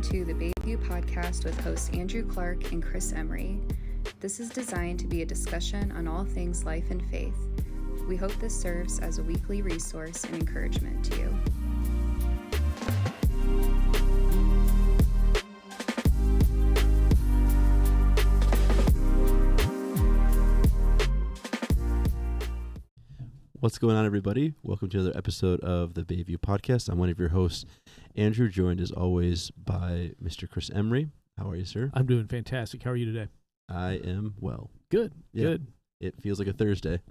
to the Bayview Podcast with hosts Andrew Clark and Chris Emery. This is designed to be a discussion on all things life and faith. We hope this serves as a weekly resource and encouragement to you. What's going on, everybody? Welcome to another episode of the Bayview Podcast. I'm one of your hosts, Andrew, joined as always by Mr. Chris Emery. How are you, sir? I'm doing fantastic. How are you today? I am well. Good. It feels like a Thursday.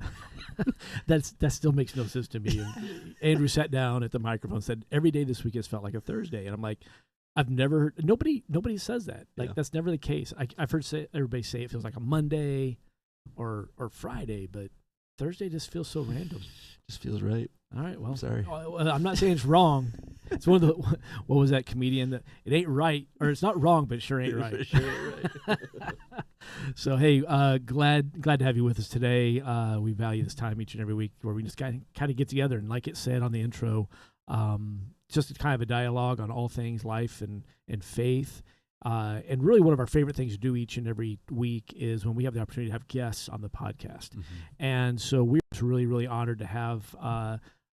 That still makes no sense to me. And Andrew sat down at the microphone and said, every day this week has felt like a Thursday. And I'm like, I've never heard, nobody says that. Like, that's never the case. I've heard everybody say it feels like a Monday or Friday, but Thursday just feels so random. Just feels right. All right, well, sorry. I'm not saying it's wrong. It's one of the, what was that comedian that it ain't right, or it's not wrong, but it sure ain't right. It sure ain't right. So, hey, glad to have you with us today. We value this time each and every week where we just kind of get together and, like it said on the intro, just kind of a dialogue on all things life and faith. And really one of our favorite things to do each and every week is when we have the opportunity to have guests on the podcast. Mm-hmm. And so we're really, really honored to have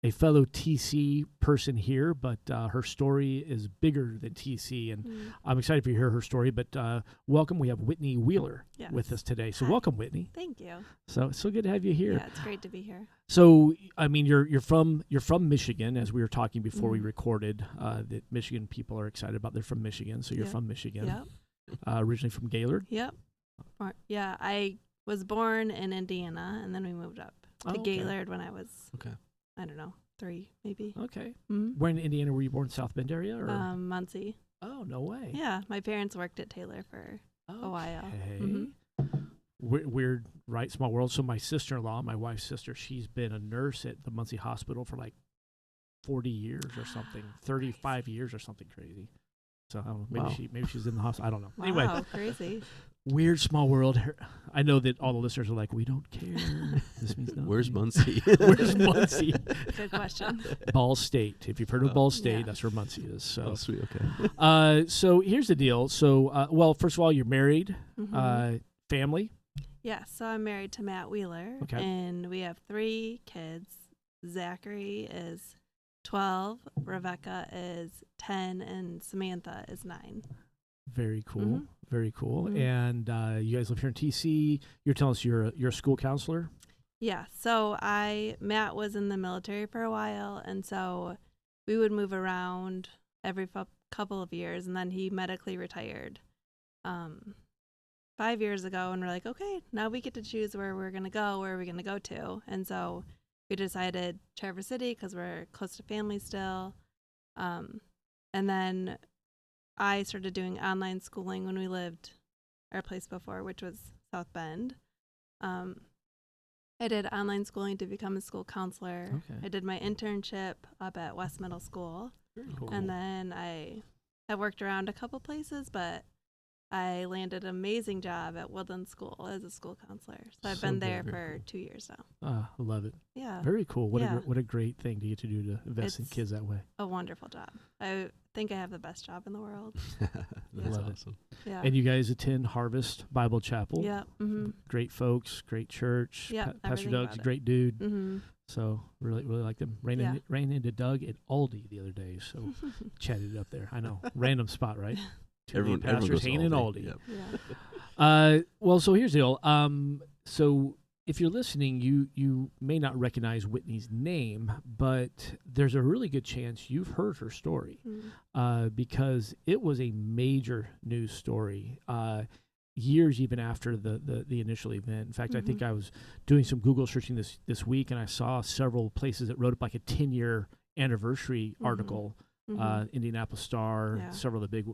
a fellow TC person here, but her story is bigger than TC, and I'm excited for you to hear her story. But welcome, we have Whitney Wheeler with us today. So welcome, Whitney. Thank you. So it's so good to have you here. Yeah, it's great to be here. So I mean, you're from Michigan, as we were talking before we recorded. That Michigan people are excited about. They're from Michigan, so you're from Michigan. Yep. Originally from Gaylord. Yep. Yeah, I was born in Indiana, and then we moved up to Gaylord when I was I don't know, 3 maybe. Okay. Mm-hmm. Where in Indiana were you born? South Bend area or? Muncie. Oh, no way. Yeah, my parents worked at Taylor for a while. Mm-hmm. Weird, right? Small world. So my sister-in-law, my wife's sister, she's been a nurse at the Muncie Hospital for like 40 years or something, 35 years or something crazy. So I don't know, maybe she's in the hospital. I don't know. Wow, anyway, crazy. Weird small world. I know that all the listeners are like, we don't care. This means nothing. Where's Muncie? Where's Muncie? Good question. Ball State. If you've heard of Ball State, that's where Muncie is. So. Oh, sweet. Okay. So here's the deal. So, well, first of all, you're married. Family. Yeah. So I'm married to Matt Wheeler, and we have 3 kids. Zachary is 12, Rebecca is 10, and Samantha is 9. Very cool. Very cool. And you guys live here in TC. You're telling us you're a school counselor? Yeah. So Matt was in the military for a while, and so we would move around every couple of years, and then he medically retired 5 years ago, and we're like, okay, now we get to choose where we're going to go, where are we going to go to? And so we decided Traverse City because we're close to family still. And then I started doing online schooling when we lived our place before, which was South Bend. I did online schooling to become a school counselor. Okay. I did my internship up at West Middle School. Very cool. And then I have worked around a couple places, but I landed an amazing job at Woodland School as a school counselor. So I've been there for 2 years now. I love it. Yeah. Very cool. What a great thing to get to do to invest in kids that way. A wonderful job. I think I have the best job in the world. That's awesome. Yeah. And you guys attend Harvest Bible Chapel. Yeah. Mm-hmm. Great folks, great church. Yeah. Pastor Doug's a great dude. Mm-hmm. So really like them. Ran into Doug at Aldi the other day. So chatted up there. I know. Random spot, right? Everyone goes hanging in Aldi. Yep. Yeah. Well, so here's the deal. So if you're listening, you may not recognize Whitney's name, but there's a really good chance you've heard her story because it was a major news story years even after the initial event. In fact, I think I was doing some Google searching this week, and I saw several places that wrote up like a 10-year anniversary article. Indianapolis Star, several of the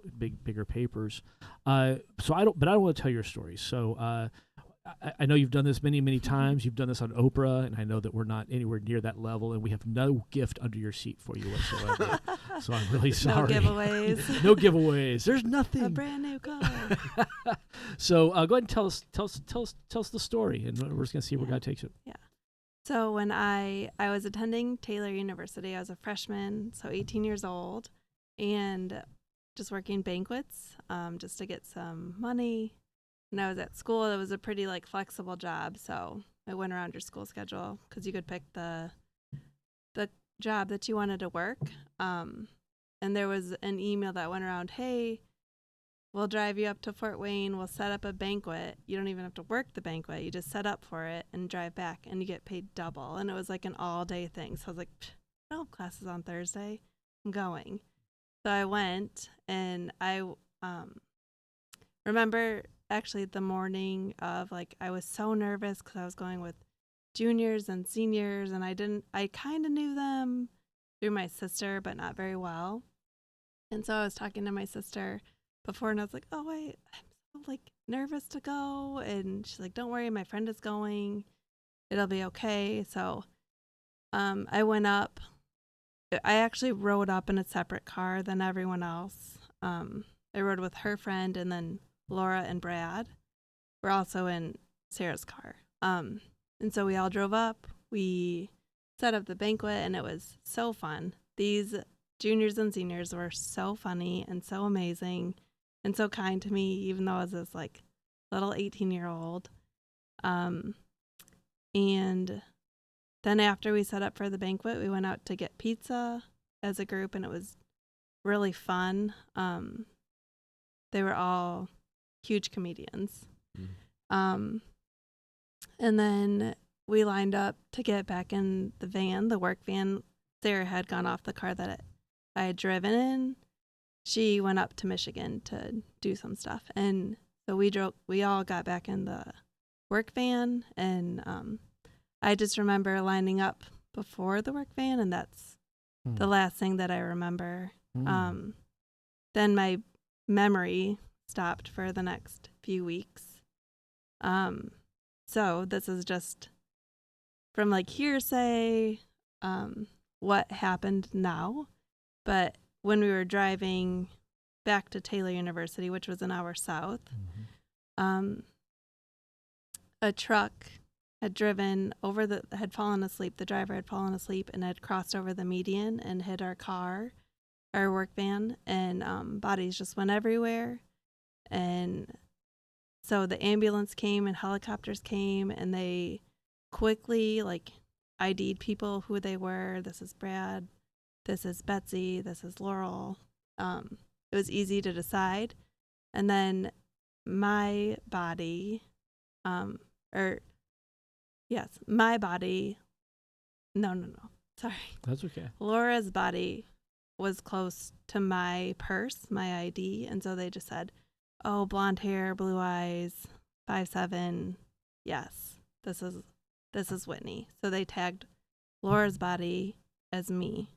bigger papers. So I don't want to tell your story. So I know you've done this many times. You've done this on Oprah, and I know that we're not anywhere near that level, and we have no gift under your seat for you whatsoever. So I'm really sorry. No giveaways. No giveaways. There's nothing. A brand new car. So go ahead and tell us the story, and we're just gonna see where God takes it. Yeah. So when I was attending Taylor University, I was a freshman, so 18 years old, and just working banquets, just to get some money. When I was at school, it was a pretty like flexible job, so I went around your school schedule because you could pick the job that you wanted to work. And there was an email that went around, hey, we'll drive you up to Fort Wayne. We'll set up a banquet. You don't even have to work the banquet. You just set up for it and drive back, and you get paid double. And it was like an all-day thing. So I was like, I don't have classes on Thursday. I'm going. So I went, and I remember actually the morning of, like, I was so nervous because I was going with juniors and seniors, and I kind of knew them through my sister, but not very well. And so I was talking to my sister before, and I was like, oh, I'm so like nervous to go. And she's like, don't worry, my friend is going. It'll be okay. So I went up. I actually rode up in a separate car than everyone else. I rode with her friend, and then Laura and Brad were also in Sarah's car. And so we all drove up. We set up the banquet, and it was so fun. These juniors and seniors were so funny and so amazing and so kind to me, even though I was this like little 18-year-old. And then after we set up for the banquet, we went out to get pizza as a group, and it was really fun. They were all huge comedians. And then we lined up to get back in the van, the work van. Sarah had gone off the car that I had driven in. She went up to Michigan to do some stuff. And so we all got back in the work van, and I just remember lining up before the work van, and that's the last thing that I remember. Then my memory stopped for the next few weeks. So this is just from like hearsay, what happened now. But when we were driving back to Taylor University, which was an hour south, a truck had driven over had fallen asleep. The driver had fallen asleep and had crossed over the median and hit our car, our work van, and bodies just went everywhere. And so the ambulance came and helicopters came, and they quickly like ID'd people who they were. This is Brad. This is Betsy. This is Laurel. It was easy to decide. And then my body, sorry. That's okay. Laura's body was close to my purse, my ID. And so they just said, oh, blonde hair, blue eyes, 5'7". Yes, this is Whitney. So they tagged Laura's body as me.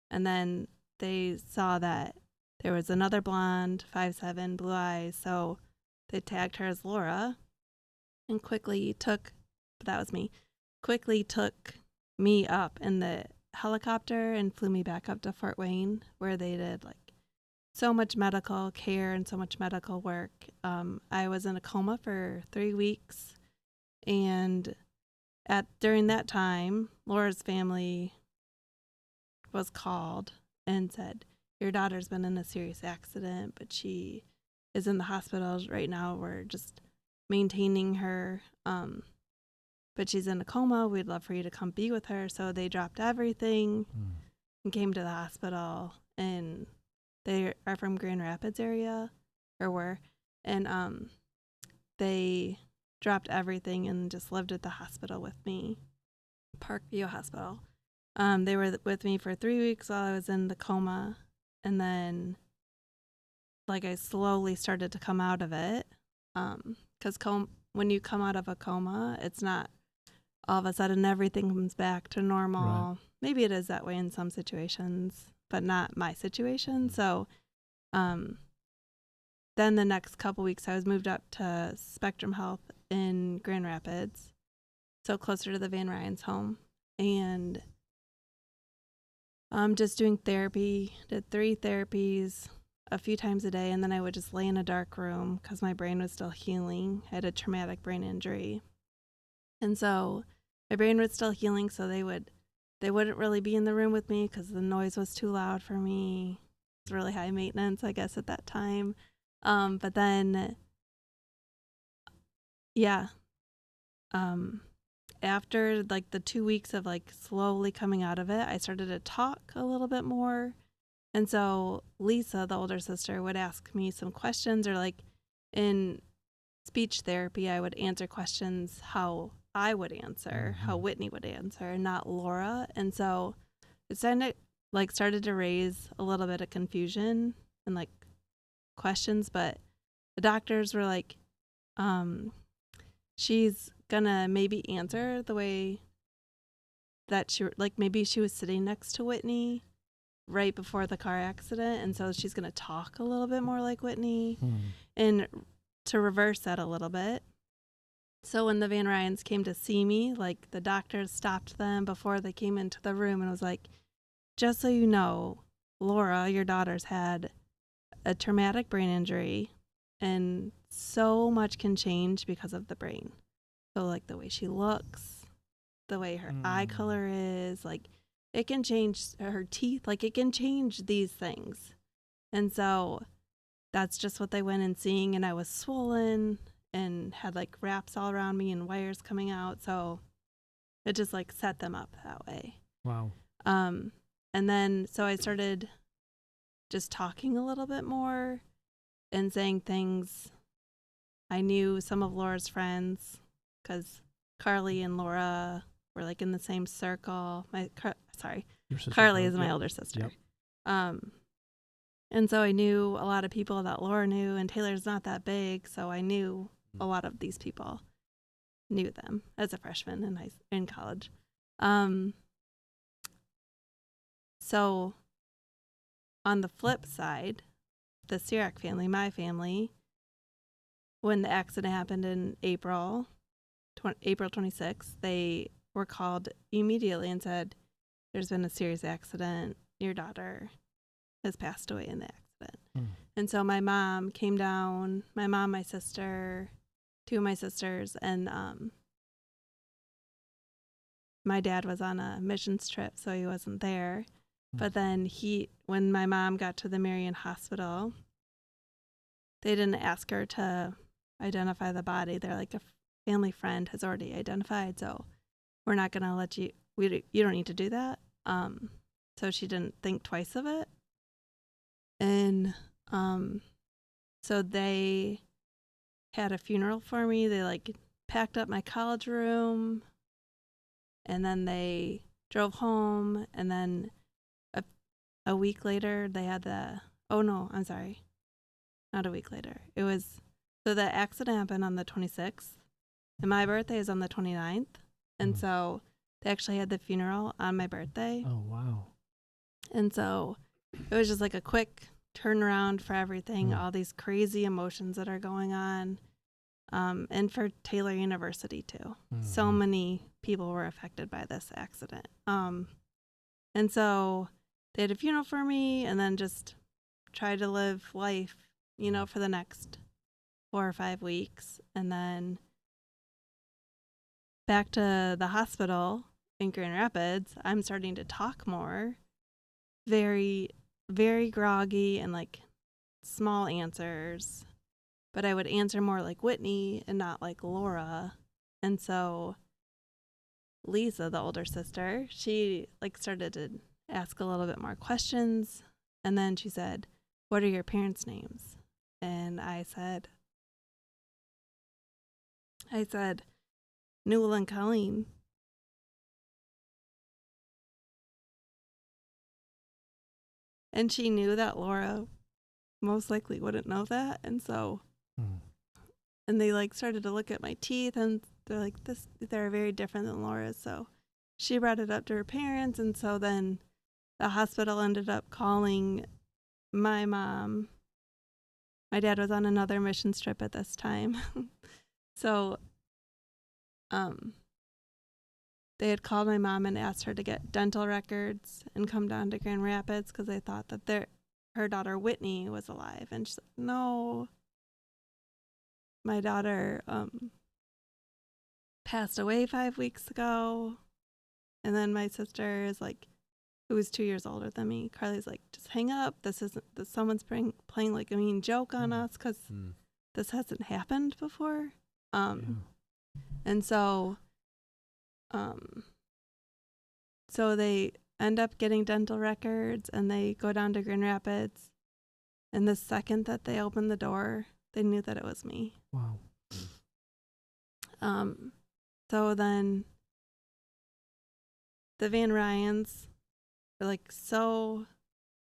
And then they saw that there was another blonde, 5'7", blue eyes. So they tagged her as Laura and quickly took me up in the helicopter and flew me back up to Fort Wayne, where they did like so much medical care and so much medical work. I was in a coma for 3 weeks, and during that time, Laura's family was called and said, your daughter's been in a serious accident, but she is in the hospital right now. We're just maintaining her, but she's in a coma. We'd love for you to come be with her. So they dropped everything and came to the hospital, and they are from Grand Rapids area, or were, and they dropped everything and just lived at the hospital with me, Parkview Hospital. They were with me for 3 weeks while I was in the coma, and then like I slowly started to come out of it, because when you come out of a coma, it's not all of a sudden everything comes back to normal. Right. Maybe it is that way in some situations, but not my situation. So then the next couple weeks I was moved up to Spectrum Health in Grand Rapids, so closer to the Van Ryan's home, and just doing therapy. Did 3 therapies a few times a day, and then I would just lay in a dark room because my brain was still healing. I had a traumatic brain injury, and so my brain was still healing, so they wouldn't really be in the room with me because the noise was too loud for me. was really high maintenance, I guess, at that time. But then, yeah, after like the 2 weeks of like slowly coming out of it, I started to talk a little bit more. And so Lisa, the older sister, would ask me some questions, or like in speech therapy, I would answer questions how I would answer, how Whitney would answer, not Laura. And so it started to raise a little bit of confusion and like questions, but the doctors were like, she's gonna maybe answer the way that maybe she was sitting next to Whitney right before the car accident, and so she's gonna talk a little bit more like Whitney. And to reverse that a little bit, so when the Van Ryans came to see me, like the doctors stopped them before they came into the room and was like, just so you know, Laura, your daughter's had a traumatic brain injury, and so much can change because of the brain. So like the way she looks, the way her eye color is, like it can change her teeth, like it can change these things. And so that's just what they went in seeing, and I was swollen and had like wraps all around me and wires coming out. So it just like set them up that way. Wow. And then so I started just talking a little bit more and saying things. I knew some of Laura's friends because Carly and Laura were like in the same circle. Carly is my older sister. Yep. And so I knew a lot of people that Laura knew, and Taylor's not that big, so I knew a lot of these people, knew them as a freshman in college. So on the flip side, the Cerak family, my family, when the accident happened in April 26th, they were called immediately and said, there's been a serious accident. Your daughter has passed away in the accident. And so my mom came down, my sister, two of my sisters, and my dad was on a missions trip, so he wasn't there. But then when my mom got to the Marion Hospital, they didn't ask her to identify the body. They're like, a family friend has already identified, so we're not going to let you, you don't need to do that. So she didn't think twice of it. And so they had a funeral for me. They like packed up my college room, and then they drove home, and then a week later they had not a week later. So the accident happened on the 26th, and my birthday is on the 29th. And so they actually had the funeral on my birthday. Oh, wow. And so it was just like a quick turnaround for everything, all these crazy emotions that are going on. And for Taylor University too. So many people were affected by this accident. And so they had a funeral for me, and then just tried to live life, for the next 4 or 5 weeks. And then back to the hospital in Grand Rapids, I'm starting to talk more, very, very groggy and like small answers, but I would answer more like Whitney and not like Laura. And so Lisa, the older sister, she like started to ask a little bit more questions. And then she said, what are your parents' names? And I said, Newell and Colleen. And she knew that Laura most likely wouldn't know that. And so, and they like started to look at my teeth, and they're like, they're very different than Laura's. So she brought it up to her parents. And so then the hospital ended up calling my mom. My dad was on another missions trip at this time. So, they had called my mom and asked her to get dental records and come down to Grand Rapids because they thought that her daughter Whitney was alive. And she's like, no, my daughter passed away 5 weeks ago. And then my sister is like, who was 2 years older than me. Carly's like, just hang up. Someone's playing like a mean joke on us because this hasn't happened before. And so they end up getting dental records and they go down to Grand Rapids. And the second that they opened the door, they knew that it was me. Wow. So then the Van Ryans are like so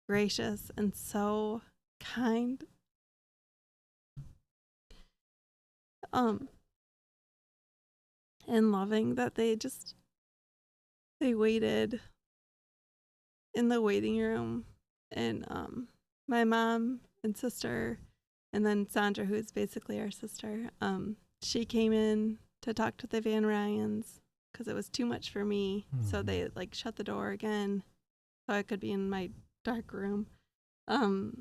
gracious and so kind. And loving that they waited in the waiting room, and my mom and sister, and then Sandra, who is basically our sister, she came in to talk to the Van Ryans because it was too much for me. So they like shut the door again so I could be in my dark room. And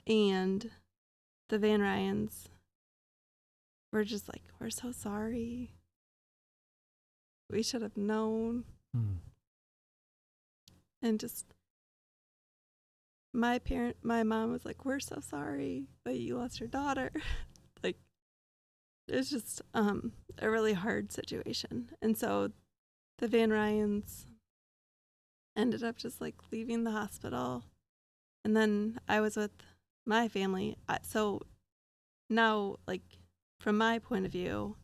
the Van Ryans were just like, we're so sorry. We should have known. And just my mom was like, we're so sorry that you lost your daughter. Like, it's just a really hard situation. And so the Van Ryans ended up just like leaving the hospital. And then I was with my family. So now, like, from my point of view,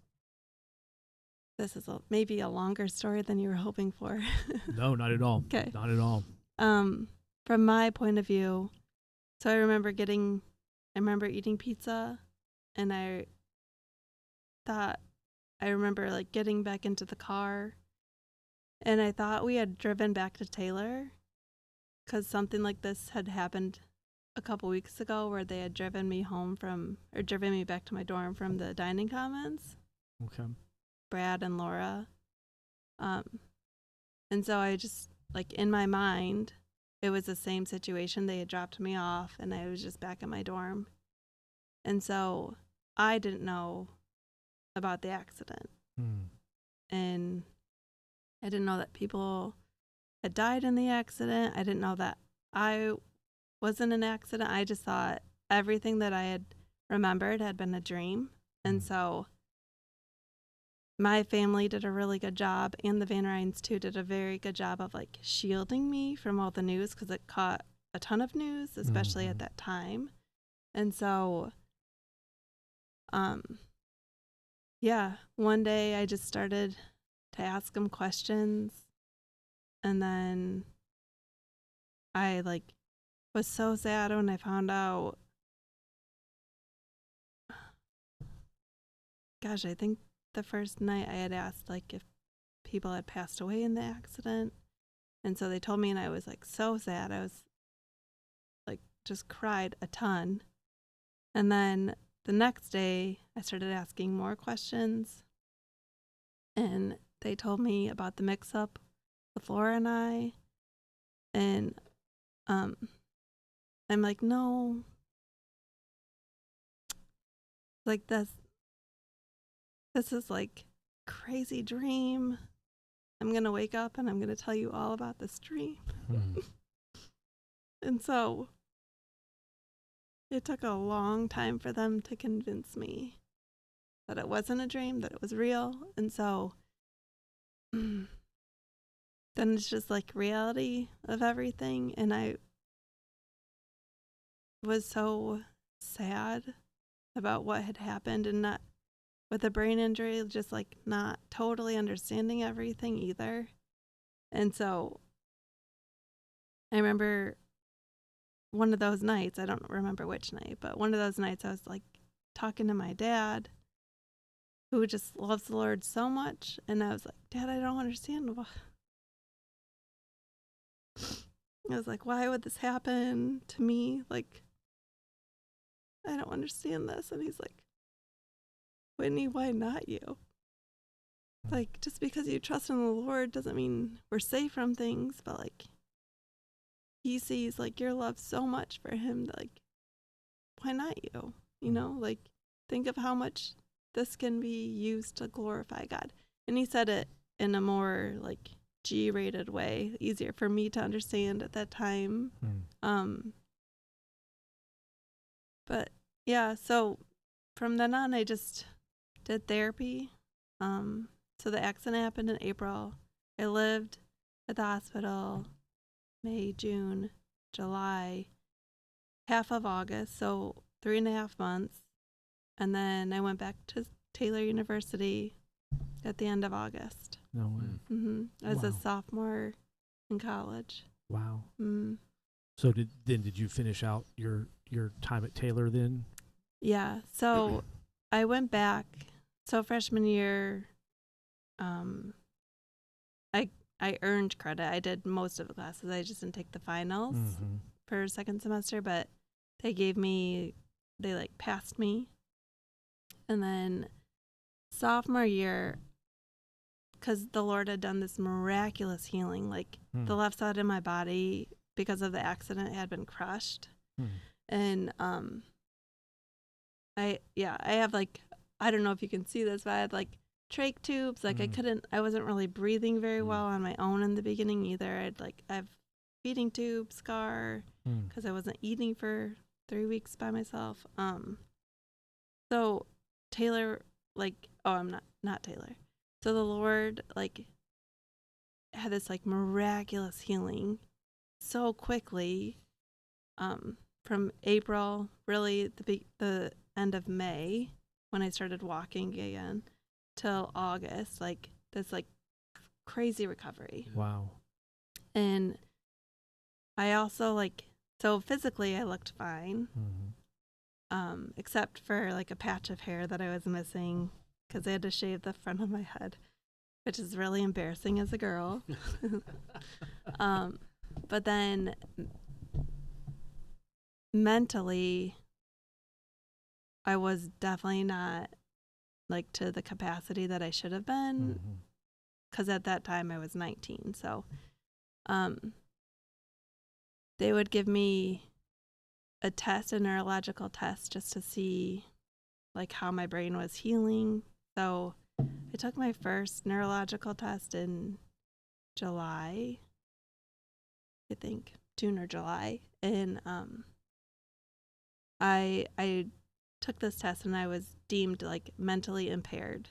this is maybe a longer story than you were hoping for. No, not at all. Okay. Not at all. From my point of view, so I remember eating pizza, and I remember like getting back into the car, and I thought we had driven back to Taylor because something like this had happened a couple weeks ago where they had driven me back to my dorm from the dining commons. Okay. Brad and Laura. And so I just, like, in my mind, it was the same situation. They had dropped me off and I was just back in my dorm. And so I didn't know about the accident. And I didn't know that people had died in the accident. I didn't know that I was in an accident. I just thought everything that I had remembered had been a dream. And so my family did a really good job, and the Van Ryans too did a very good job of like shielding me from all the news because it caught a ton of news, especially at that time. And so, one day I just started to ask them questions, and then I like was so sad when I found out. Gosh, I think the first night I had asked like if people had passed away in the accident, and so they told me, and I was like so sad. I was like just cried a ton. And then the next day I started asking more questions, and they told me about the mix-up with Laura and I, and I'm like, no, like this is like crazy dream. I'm going to wake up and I'm going to tell you all about this dream. And so it took a long time for them to convince me that it wasn't a dream, that it was real. And so then it's just like reality of everything. And I was so sad about what had happened, and not with a brain injury, just like not totally understanding everything either. And so I remember one of those nights, I don't remember which night, but one of those nights I was like talking to my dad, who just loves the Lord so much. And I was like, Dad, I don't understand. I was like, why would this happen to me? Like, I don't understand this. And he's like, Whitney, why not you? Like, just because you trust in the Lord doesn't mean we're safe from things, but like, he sees like your love so much for him that like, why not you? You know, like, think of how much this can be used to glorify God. And he said it in a more like G-rated way, easier for me to understand at that time. But yeah, so from then on, I just did therapy. So the accident happened in April. I lived at the hospital May, June, July, half of August, so 3.5 months. And then I went back to Taylor University at the end of August. No way. As a Wow. sophomore in college. Wow. Mm. So did you finish out your time at Taylor then? Yeah. So I went back. So freshman year, I earned credit. I did most of the classes. I just didn't take the finals for second semester, but they passed me. And then sophomore year, because the Lord had done this miraculous healing, like the left side of my body, because of the accident, had been crushed. And I have like, I don't know if you can see this, but I had like trach tubes. Like I wasn't really breathing very well on my own in the beginning either. I have feeding tube scar because I wasn't eating for 3 weeks by myself. So Taylor, I'm not Taylor. So the Lord had this miraculous healing so quickly, from April, really the end of May when I started walking again, till August, this crazy recovery. Wow. And I also so physically I looked fine, except for a patch of hair that I was missing because I had to shave the front of my head, which is really embarrassing as a girl. But then mentally, I was definitely not to the capacity that I should have been, because at that time I was 19. So they would give me a neurological test, just to see how my brain was healing. So I took my first neurological test in July, I think, June or July. And I took this test and I was deemed mentally impaired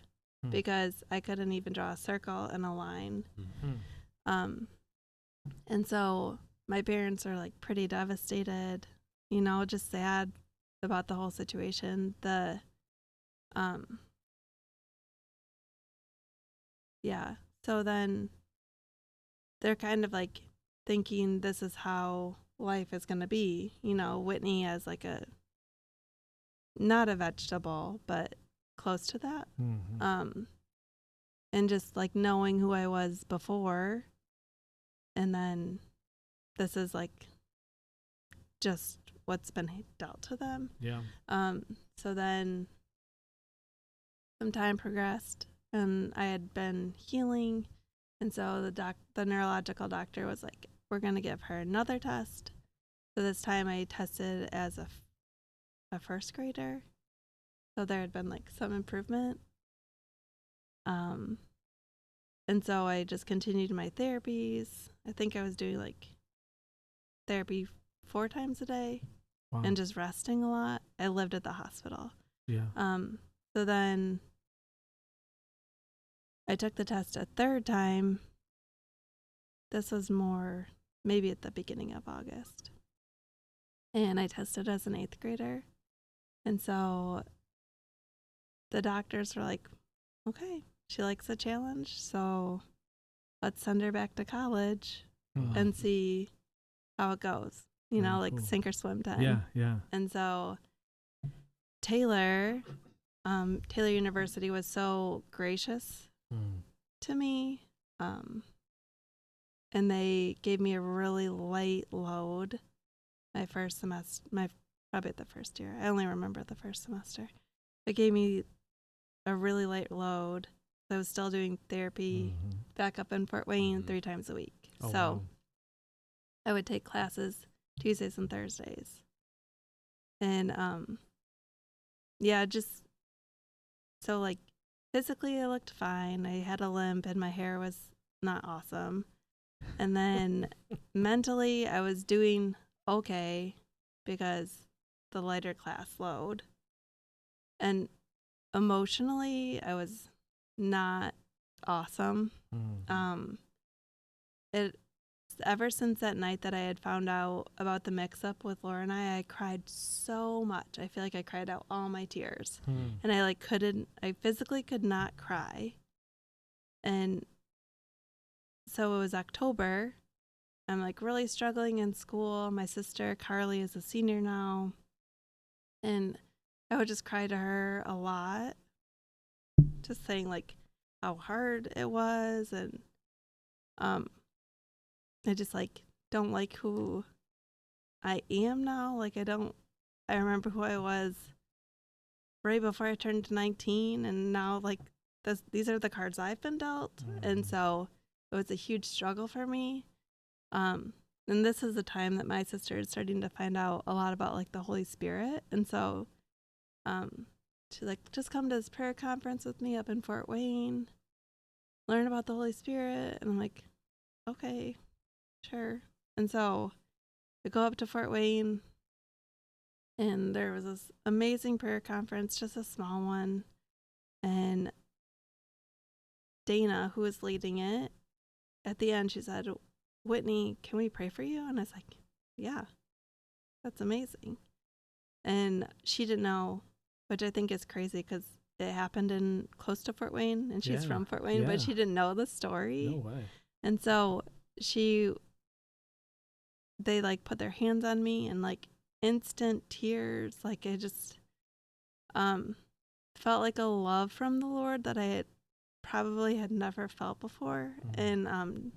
because I couldn't even draw a circle and a line. And so my parents are pretty devastated, just sad about the whole situation. So then they're kind of thinking this is how life is going to be, Whitney as not a vegetable, but close to that. And just knowing who I was before, and then this is just what's been dealt to them. Yeah. So then some time progressed and I had been healing, and so the neurological doctor was like, we're going to give her another test. So this time I tested as a first grader. So there had been some improvement. And so I just continued my therapies. I think I was doing therapy 4 times a day. Wow. And just resting a lot. I lived at the hospital. Yeah. So then I took the test a 3rd time. This was more maybe at the beginning of August. And I tested as an 8th grader. And so the doctors were like, okay, she likes a challenge, so let's send her back to college and see how it goes. Cool. Sink or swim time. Yeah, yeah. And so Taylor University was so gracious to me. And they gave me a really light load my first semester, probably the first year. I only remember the first semester. They gave me a really light load. I was still doing therapy back up in Fort Wayne 3 times a week. Oh, So wow. I would take classes Tuesdays and Thursdays. And just so physically I looked fine. I had a limp and my hair was not awesome. And then mentally, I was doing okay because the lighter class load. And emotionally, I was not awesome. It ever since that night that I had found out about the mix-up with Laura and I cried so much. I feel like I cried out all my tears. And I physically could not cry. And so it was October. I'm like really struggling in school. My sister Carly is a senior now. And I would just cry to her a lot. Just saying like how hard it was. And I just like don't like who I am now. Like I remember who I was right before I turned 19, and now like these are the cards I've been dealt. And so it was a huge struggle for me. And this is the time that my sister is starting to find out a lot about like the Holy Spirit. And so she's like, just come to this prayer conference with me up in Fort Wayne, learn about the Holy Spirit. And I'm like, okay, sure. And so we go up to Fort Wayne, and there was this amazing prayer conference, just a small one. And Dana, who was leading it, at the end, she said, Whitney, can we pray for you? And I was like, yeah, that's amazing. And she didn't know, which I think is crazy because it happened in close to Fort Wayne, and she's from Fort Wayne, but she didn't know the story. No way. And so they like put their hands on me, and like instant tears. Like I just felt like a love from the Lord that I probably had never felt before. And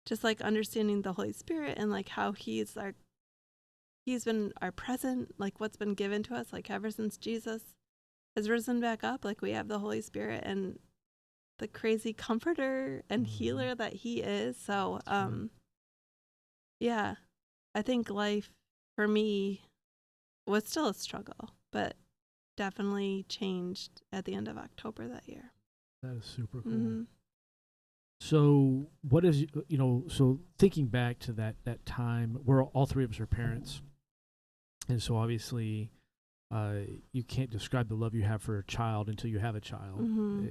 just like understanding the Holy Spirit and like how he's been our present, like what's been given to us, like ever since Jesus has risen back up, like we have the Holy Spirit and the crazy comforter and healer that he is. So yeah, I think life for me was still a struggle, but definitely changed at the end of October that year. That is super cool. So what is, so thinking back to that time, we're all three of us are parents. And so obviously you can't describe the love you have for a child until you have a child.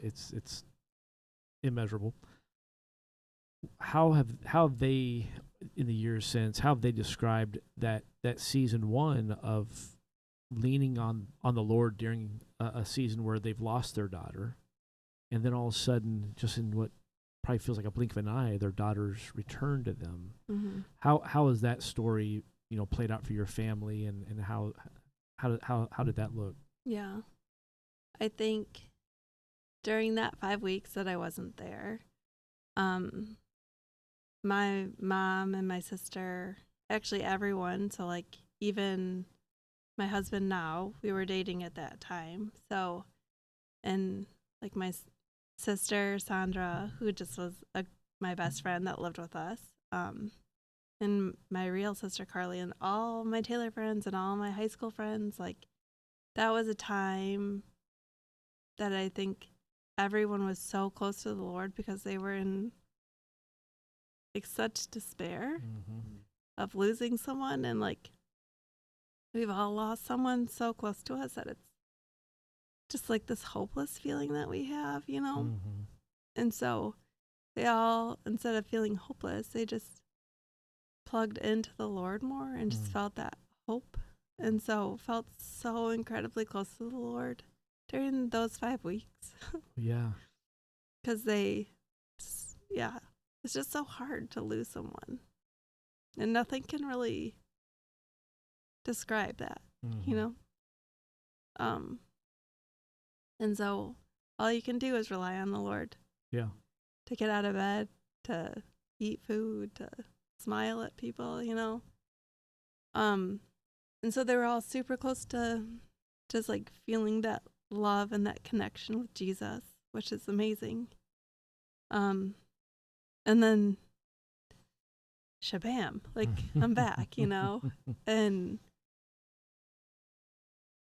It's immeasurable. How have they, in the years since, how have they described that season one of leaning on the Lord during a season where they've lost their daughter, and then all of a sudden, just in what probably feels like a blink of an eye, their daughter's returned to them? How is that story, played out for your family, and how did that look? Yeah, I think during that 5 weeks that I wasn't there, my mom and my sister, actually everyone, so like even my husband now, we were dating at that time. So, and like my sister, Sandra, who just was my best friend that lived with us, and my real sister, Carly, and all my Taylor friends and all my high school friends, like that was a time that I think everyone was so close to the Lord because they were in like such despair of losing someone, and like we've all lost someone so close to us that it's just like this hopeless feeling that we have, And so they all, instead of feeling hopeless, they just plugged into the Lord more and just felt that hope, and so felt so incredibly close to the Lord during those 5 weeks. Yeah, because it's just so hard to lose someone, and nothing can really describe that, and so all you can do is rely on the Lord. Yeah. To get out of bed, to eat food, to smile at people, and so they were all super close to just like feeling that love and that connection with Jesus, which is amazing. And then shabam, like I'm back, and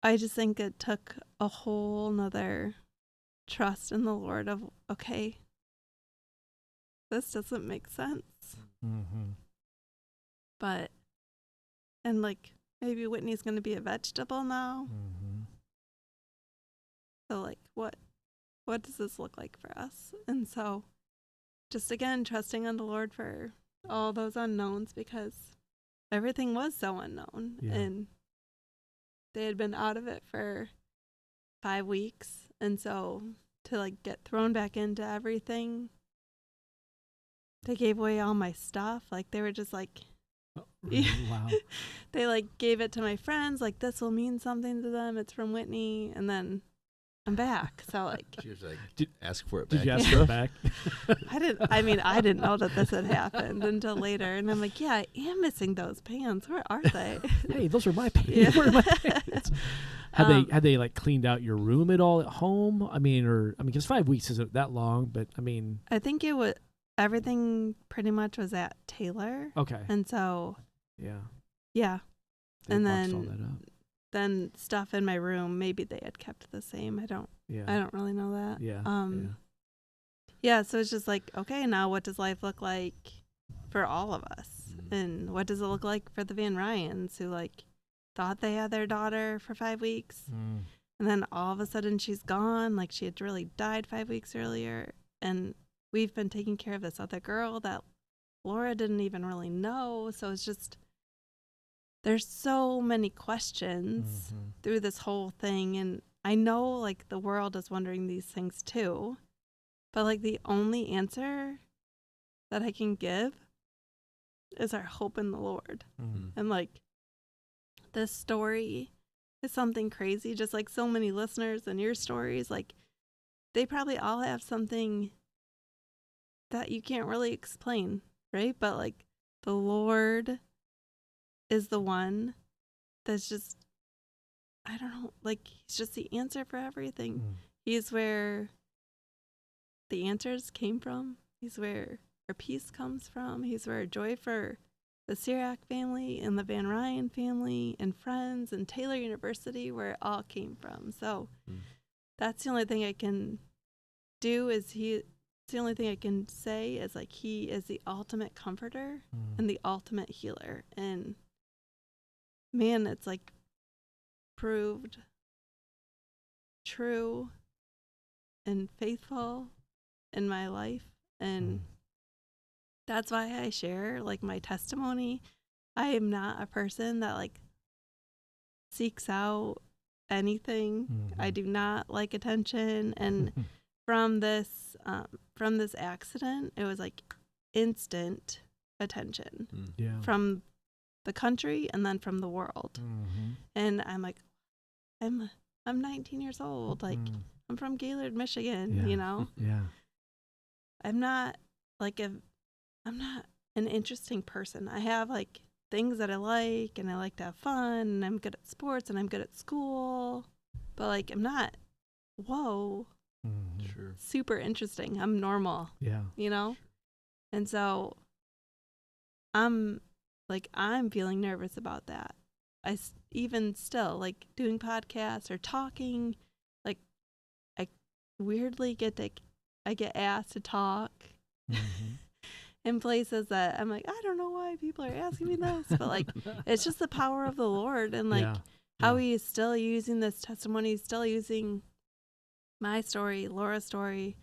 I just think it took a whole nother trust in the Lord of, okay, this doesn't make sense. Mm-hmm. But, and like, maybe Whitney's going to be a vegetable now. Mm-hmm. So like, what does this look like for us? And so just again, trusting on the Lord for all those unknowns, because everything was so unknown. Yeah. And they had been out of it for 5 weeks. And so to like get thrown back into everything, they gave away all my stuff. Like they were just like, Oh, really? Wow. they like gave it to my friends. Like, this will mean something to them. It's from Whitney. And then I'm back. So like, She was like, Did- ask for it Did back. you and ask stuff. her back? I didn't know that this had happened until later. And I'm like, yeah, I am missing those pants. Where are they? Hey, those are my pants. Yeah. Where are my pants? Had they like cleaned out your room at all at home? Because 5 weeks isn't that long, but I mean, I think everything pretty much was at Taylor. okay, And so, yeah. yeah. They And boxed then- all that up. Then stuff in my room, maybe they had kept the same. I don't really know that. Yeah. Yeah, so it's just like, okay, now what does life look like for all of us? Mhm. And what does it look like for the Van Ryans, who like thought they had their daughter for 5 weeks, Mm. and then all of a sudden she's gone, like she had really died 5 weeks earlier, and we've been taking care of this other girl that Laura didn't even really know. So it's just, there's so many questions Mhm. through this whole thing. And I know like the world is wondering these things too, but like the only answer that I can give is our hope in the Lord. Mhm. And like, this story is something crazy, just like so many listeners and your stories, like they probably all have something that you can't really explain, right? But like the Lord is the one that's just, I don't know, like he's just the answer for everything. Mm. He's where the answers came from. He's where our peace comes from. He's where our joy for the Cerak family and the Van Ryan family and friends and Taylor University, where it all came from. So that's the only thing I can do it's the only thing I can say is like he is the ultimate comforter Mm. and the ultimate healer. And man, it's like proved true and faithful in my life. And Mm. that's why I share like my testimony. I am not a person that like seeks out anything. I Mhm. do not like attention. And from this accident, it was like instant attention Yeah. from the country and then from the world. Mhm. And I'm like, I'm 19 years old. Like Mm. I'm from Gaylord, Michigan, Yeah. you know? Yeah. I'm not an interesting person. I have like things that I like, and I like to have fun, and I'm good at sports, and I'm good at school. But like I'm not, whoa, Mhm. Sure. super interesting. I'm normal, Yeah. you know? And so I'm feeling nervous about that. Even still, like doing podcasts or talking, like I weirdly I get asked to talk Mhm. in places that I'm like, I don't know why people are asking me this, but like it's just the power of the Lord, and like Yeah. how Yeah. he is still using this testimony, he's still using my story, Laura's story,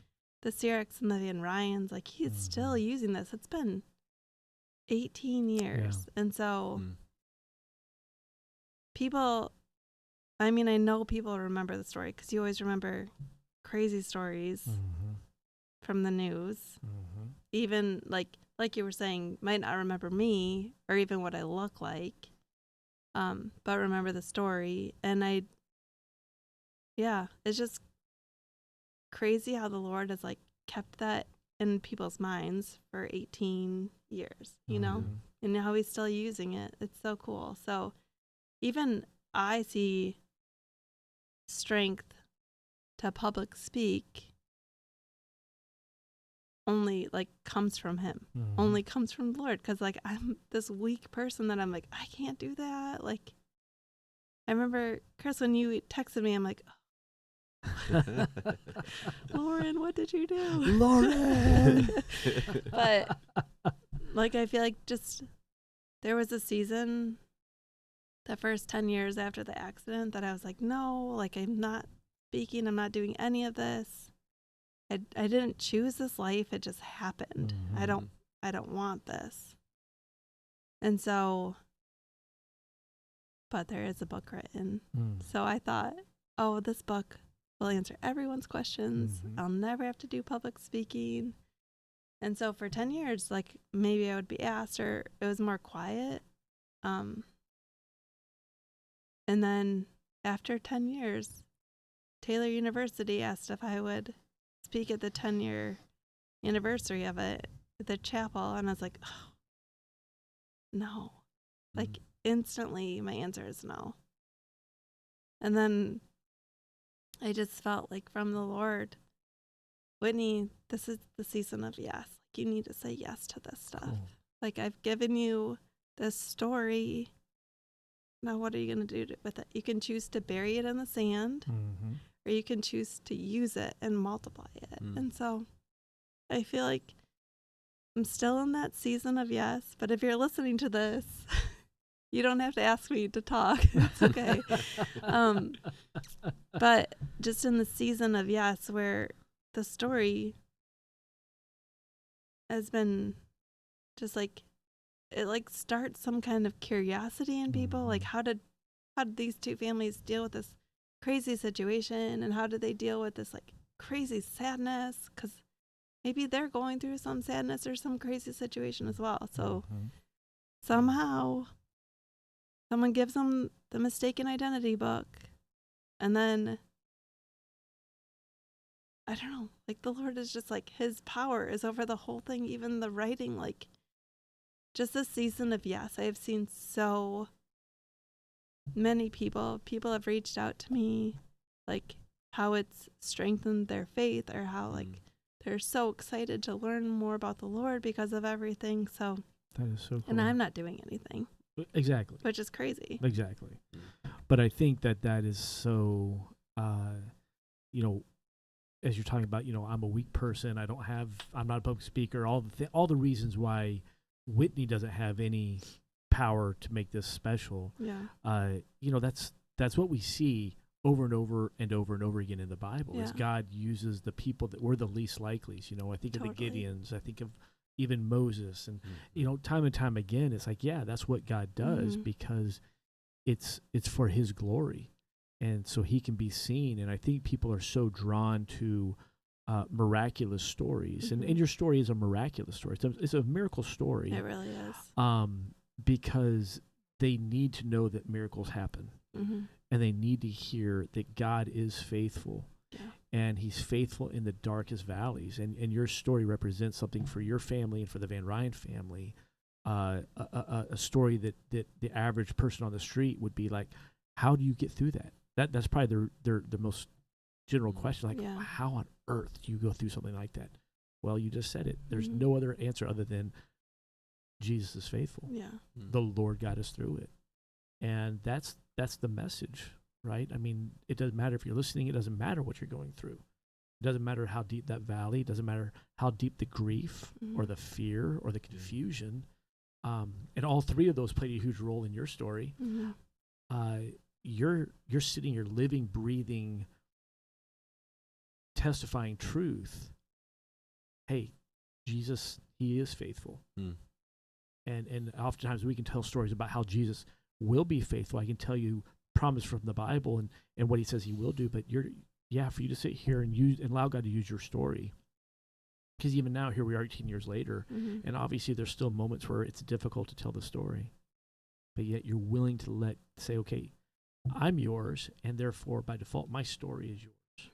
the Ceraks and the Van Ryans. Like he's still using this. It's been 18 years. And so people, I mean, I know people remember the story because you always remember crazy stories Mhm. from the news. Mhm. Even like you were saying, might not remember me or even what I look like, but remember the story. And it's just crazy how the Lord has like kept that in people's minds for 18 years, you know, Mhm. and how he's still using it. It's so cool. So even I see strength to public speak only like comes from him, Mhm. only comes from the Lord. Cause like I'm this weak person that I'm like, I can't do that. Like I remember, Chris, when you texted me, I'm like, Lauren, what did you do? Lauren. But like, I feel like just there was a season the first 10 years after the accident that I was like, no, like, I'm not speaking. I'm not doing any of this. I didn't choose this life. It just happened. Mm-hmm. I don't want this. And so, but there is a book written. So I thought, oh, this book will answer everyone's questions. Mhm. I'll never have to do public speaking. And so for 10 years, like, maybe I would be asked, or it was more quiet. And then after 10 years, Taylor University asked if I would speak at the 10-year anniversary of it at the chapel. And I was like, oh, no. Like, instantly, my answer is no. And then I just felt like from the Lord, Whitney, this is the season of yes. Like, you need to say yes to this stuff. Cool. Like, I've given you this story. Now, what are you going to do with it? You can choose to bury it in the sand, Mm-hmm. or you can choose to use it and multiply it. And so I feel like I'm still in that season of yes. But if you're listening to this, you don't have to ask me to talk. It's okay. But just in the season of yes, where the story has been just like, it like starts some kind of curiosity in people. Mhm. Like, how did these two families deal with this crazy situation, and how did they deal with this like crazy sadness? Because maybe they're going through some sadness or some crazy situation as well. So somehow someone gives them the mistaken identity book, and then I don't know, like, the Lord is just like, his power is over the whole thing, even the writing. Like, just this season of yes, I have seen so many people have reached out to me, like, how it's strengthened their faith, or how like they're so excited to learn more about the Lord because of everything. So That is so cool. and I'm not doing anything, Exactly. which is crazy. Exactly. But I think that is so, as you're talking about, I'm a weak person. I'm not a public speaker. All the reasons why Whitney doesn't have any power to make this special. Yeah. That's what we see over and over and over and over again in the Bible. Is Yeah. God uses the people that were the least likelies. I think of the Totally. Gideons. I think of even Moses, and time and time again, it's like, yeah, that's what God does, Mhm. because it's for His glory, and so He can be seen. And I think people are so drawn to miraculous stories, and your story is a miraculous story. It's a miracle story. It really is. Because they need to know that miracles happen, and they need to hear that God is faithful. Yeah. And He's faithful in the darkest valleys. And your story represents something for your family and for the Van Ryan family, a story that the average person on the street would be like, how do you get through that? That's probably the most general question, like, Yeah. how on earth do you go through something like that? Well, you just said it. There's Mhm. no other answer other than Jesus is faithful. Yeah. The Lord got us through it. And that's the message, right? I mean, it doesn't matter if you're listening. It doesn't matter what you're going through. It doesn't matter how deep that valley. It doesn't matter how deep the grief or the fear or the confusion. And all three of those played a huge role in your story. You're sitting here living, breathing, testifying truth. Hey, Jesus, He is faithful. And oftentimes we can tell stories about how Jesus will be faithful. I can tell you promise from the Bible and what He says He will do, but for you to sit here and allow God to use your story. Because even now, here we are 18 years later, and obviously there's still moments where it's difficult to tell the story. But yet you're willing to say, okay, I'm yours, and therefore by default my story is yours.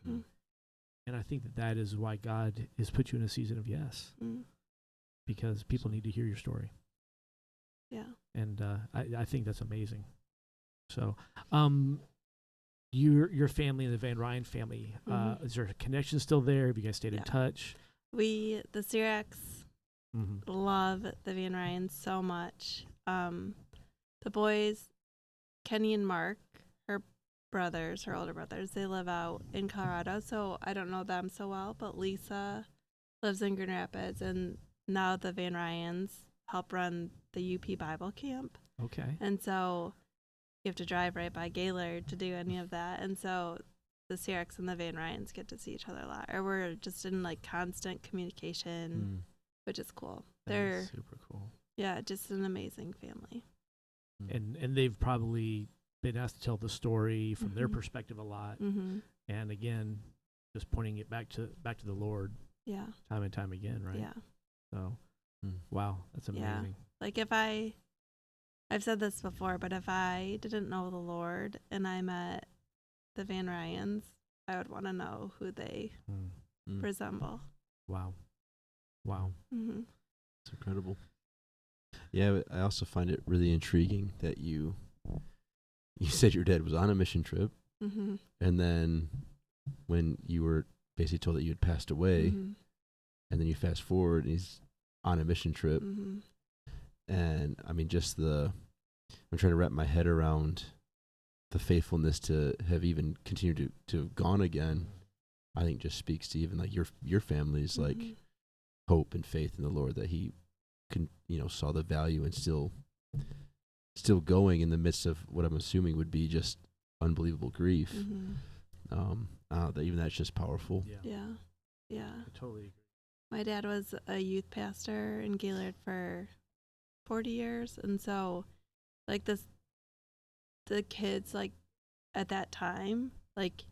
And I think that is why God has put you in a season of yes. Because people need to hear your story. Yeah. And I think that's amazing. So, your family and the Van Ryan family, is there a connection still there? Have you guys stayed in touch? The Ceraks love the Van Ryans so much. The boys, Kenny and Mark, brothers, her older brothers, they live out in Colorado, so I don't know them so well, but Lisa lives in Grand Rapids, and now the Van Ryans help run the UP Bible Camp. Okay. And so you have to drive right by Gaylord to do any of that. And so the Ceraks and the Van Ryans get to see each other a lot, or we're just in like constant communication, which is cool. They're super cool. Yeah, just an amazing family. And they've probably been asked to tell the story from their perspective a lot. And again, just pointing it back to the Lord. Yeah. Time and time again, right? Yeah. So, wow, that's amazing. Yeah. Like I've said this before, but if I didn't know the Lord and I met the Van Ryans, I would want to know who they resemble. Wow. It's incredible. Yeah, but I also find it really intriguing that you said your dad was on a mission trip, and then when you were basically told that you had passed away, and then you fast forward and he's on a mission trip, and I mean, I'm trying to wrap my head around the faithfulness to have even continued to have gone again. I think just speaks to even like your family's like hope and faith in the Lord, that he saw the value and still going in the midst of what I'm assuming would be just unbelievable grief. That even that's just powerful. Yeah. I totally agree. My dad was a youth pastor in Gaylord for 40 years, and so like the kids like at that time, like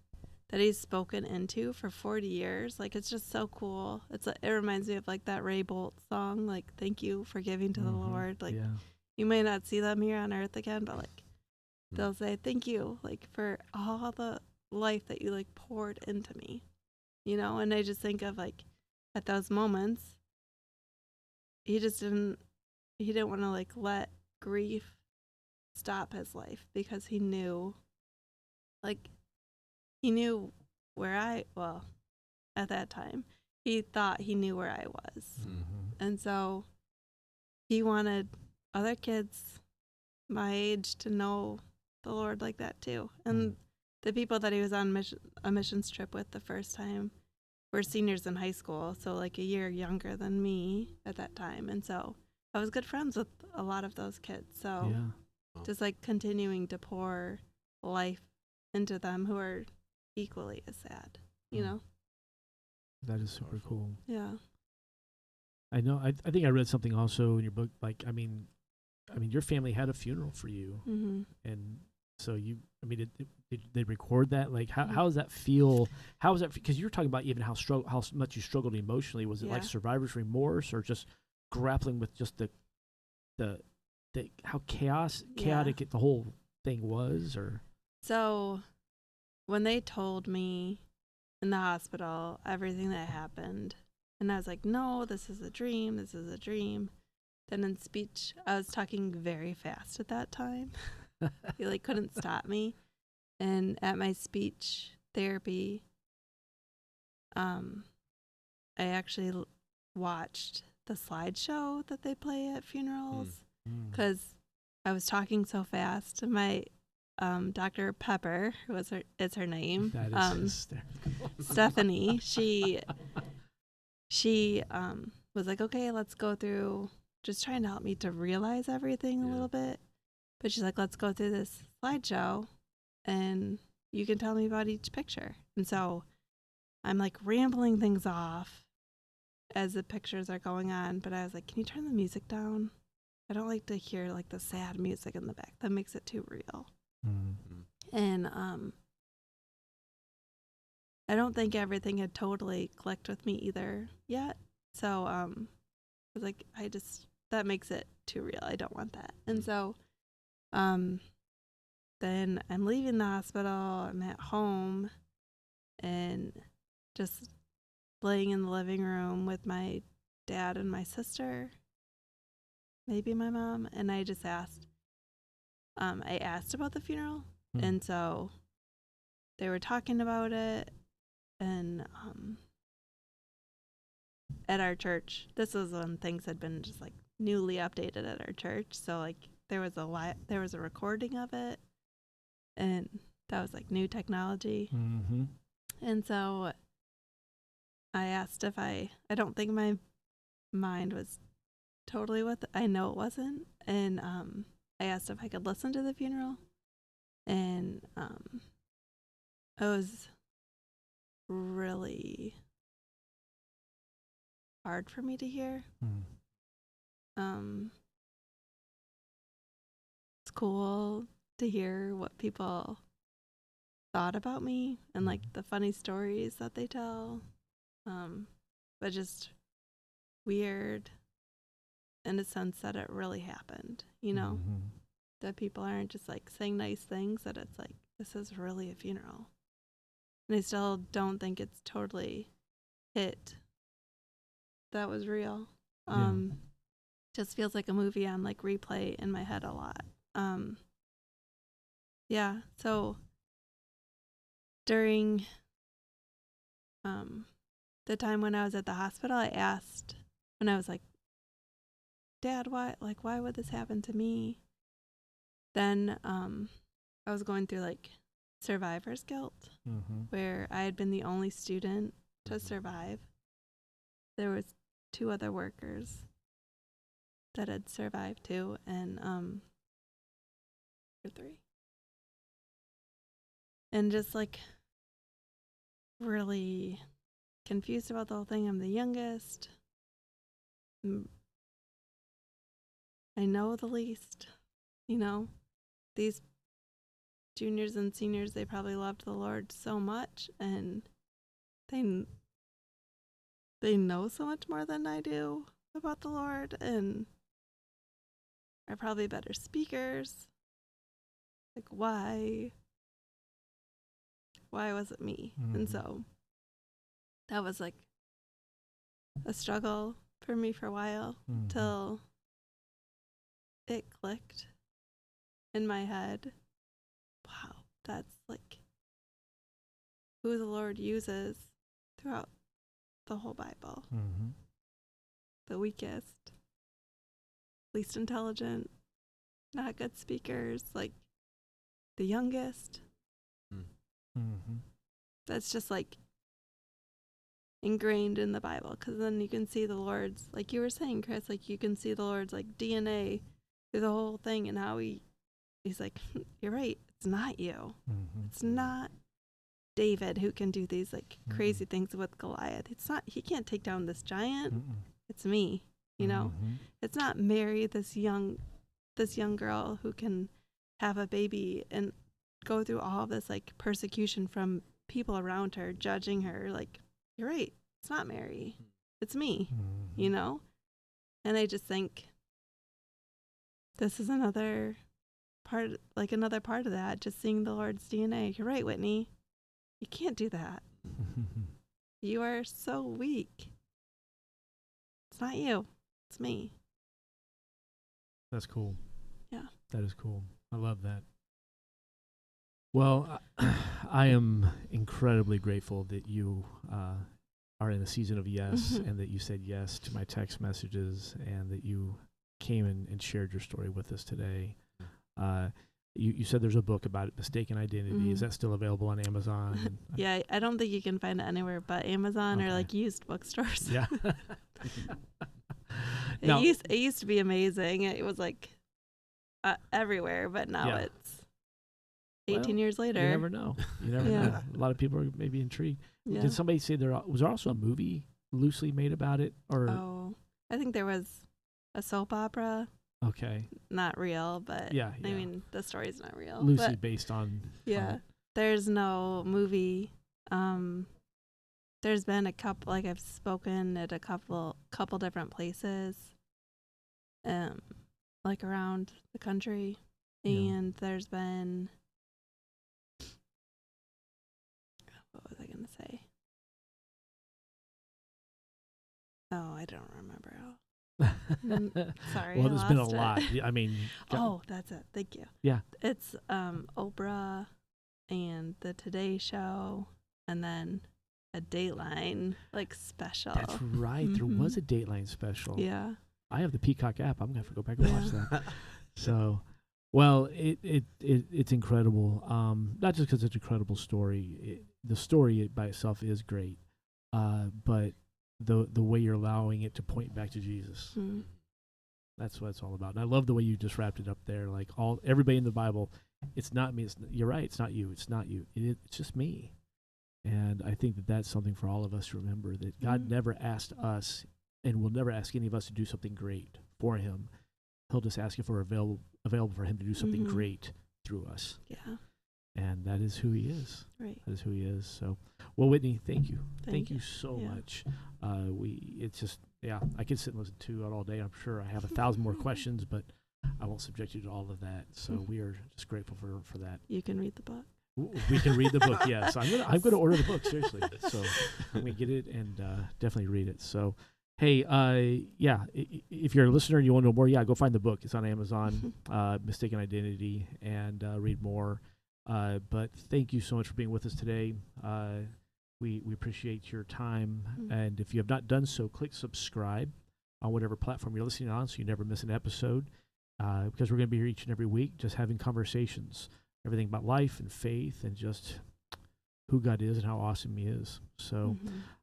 that he's spoken into for 40 years, like it's just so cool. It reminds me of like that Ray Bolt song, like thank you for giving to the Lord. Like you may not see them here on earth again, but like they'll say thank you like for all the life that you like poured into me, and I just think of like at those moments he didn't want to like let grief stop his life, because he knew where at that time he thought he knew where I was. And so he wanted other kids my age to know the Lord like that too. And the people that he was on a missions trip with the first time were seniors in high school, so like a year younger than me at that time. And so I was good friends with a lot of those kids. So just like continuing to pour life into them who are equally as sad, That is super cool. Yeah. I know. I think I read something also in your book. Like, I mean, your family had a funeral for you, and so did they record that? Like, how does that feel? How was that? Because you were talking about even how much you struggled emotionally. Was it like survivor's remorse, or just grappling with just the how chaotic the whole thing was? Or so when they told me in the hospital everything that happened, and I was like, no, this is a dream. Then in speech, I was talking very fast at that time. He like couldn't stop me. And at my speech therapy, I actually watched the slideshow that they play at funerals, because I was talking so fast. And my Dr. Pepper, is her name. That is hysterical. Stephanie, she was like, okay, let's go through, just trying to help me to realize everything a little bit. But she's like, let's go through this slideshow and you can tell me about each picture. And so I'm like rambling things off as the pictures are going on. But I was like, can you turn the music down? I don't like to hear like the sad music in the back. That makes it too real. And I don't think everything had totally clicked with me either yet. So I was like, that makes it too real. I don't want that. And so then I'm leaving the hospital. I'm at home and just laying in the living room with my dad and my sister, maybe my mom. And I just asked, I asked about the funeral. And so they were talking about it. And at our church, this was when things had been just like newly updated at our church. So like there was a recording of it, and that was like new technology. Mm-hmm. And so I asked if I don't think my mind was totally with it. I know it wasn't. And I asked if I could listen to the funeral. And it was really hard for me to hear. It's cool to hear what people thought about me and like the funny stories that they tell, but just weird in a sense that it really happened, you know, that people aren't just like saying nice things, that it's like, this is really a funeral. And I still don't think it's totally hit that was real. Just feels like a movie on like replay in my head a lot. Yeah, so during the time when I was at the hospital, I asked, when I was like, Dad, why would this happen to me? Then I was going through like survivor's guilt, where I had been the only student to survive. There was 2 other workers that had survived too, and or 3. And just like really confused about the whole thing. I'm the youngest. I know the least, you know. These juniors and seniors, they probably loved the Lord so much, and they know so much more than I do about the Lord, and are probably better speakers. Like, why was it me? And so that was like a struggle for me for a while, till it clicked in my head. Wow, that's like who the Lord uses throughout the whole Bible. The weakest, least intelligent, not good speakers, like the youngest. That's just like ingrained in the Bible, because then you can see the Lord's, like you were saying, Chris, like you can see the Lord's like DNA through the whole thing, and how he's like, you're right, it's not you. It's not David who can do these like crazy things with Goliath. It's not, he can't take down this giant. It's me, you know. It's not Mary, this young girl who can have a baby and go through all this like persecution from people around her, judging her. Like, you're right, it's not Mary, it's me, you know. And I just think this is another part of that, just seeing the Lord's DNA. You're right, Whitney, you can't do that. You are so weak. It's not you, it's me. That's cool. Yeah. That is cool. I love that. Well, I am incredibly grateful that you are in a season of yes, and that you said yes to my text messages, and that you came and shared your story with us today. You said there's a book about it, Mistaken Identity. Is that still available on Amazon? Yeah, I don't think you can find it anywhere but Amazon or like used bookstores. Yeah. It used to be amazing. It was like everywhere, but now it's 18 years later. You never know. You never know. A lot of people are maybe intrigued. Yeah. Did somebody say was there also a movie loosely made about it? Or I think there was a soap opera. Okay. Not real, but yeah. I mean, the story's not real. Loosely based on. Yeah. There's no movie. There's been a couple, like I've spoken at a couple different places, like around the country. And there's been, what was I going to say? Oh, I don't remember. Sorry. Well, there's been a lot. I mean. That's it. Thank you. Yeah. It's Oprah and the Today Show, and then a Dateline like special. That's right. There was a Dateline special. Yeah. I have the Peacock app. I'm gonna have to go back and watch that. So, Well, it's incredible. Not just because it's an incredible story. The story by itself is great, but the way you're allowing it to point back to Jesus. Mm. That's what it's all about. And I love the way you just wrapped it up there. Like everybody in the Bible, it's not me. You're right. It's not you. It's not you. It's just me. And I think that that's something for all of us to remember, that God never asked us and will never ask any of us to do something great for him. He'll just ask if we're available for him to do something great through us. Yeah. And that is who he is. Right. That is who he is. So, well, Whitney, thank you. Thank you so Yeah. much. It's just, I could sit and listen to it all day. I'm sure I have 1,000 more questions, but I won't subject you to all of that. So we are just grateful for that. You can read the book. We can read the book, yes. I'm gonna order the book, seriously. So I'm gonna get it and definitely read it. So, hey, if you're a listener and you want to know more, go find the book. It's on Amazon, Mistaken Identity, and read more. But thank you so much for being with us today. We appreciate your time. And if you have not done so, click subscribe on whatever platform you're listening on so you never miss an episode. Because we're going to be here each and every week just having conversations, everything about life and faith and just who God is and how awesome he is. So,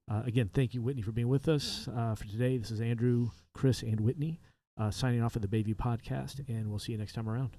again, thank you, Whitney, for being with us for today. This is Andrew, Chris, and Whitney signing off of the Bayview Podcast, and we'll see you next time around.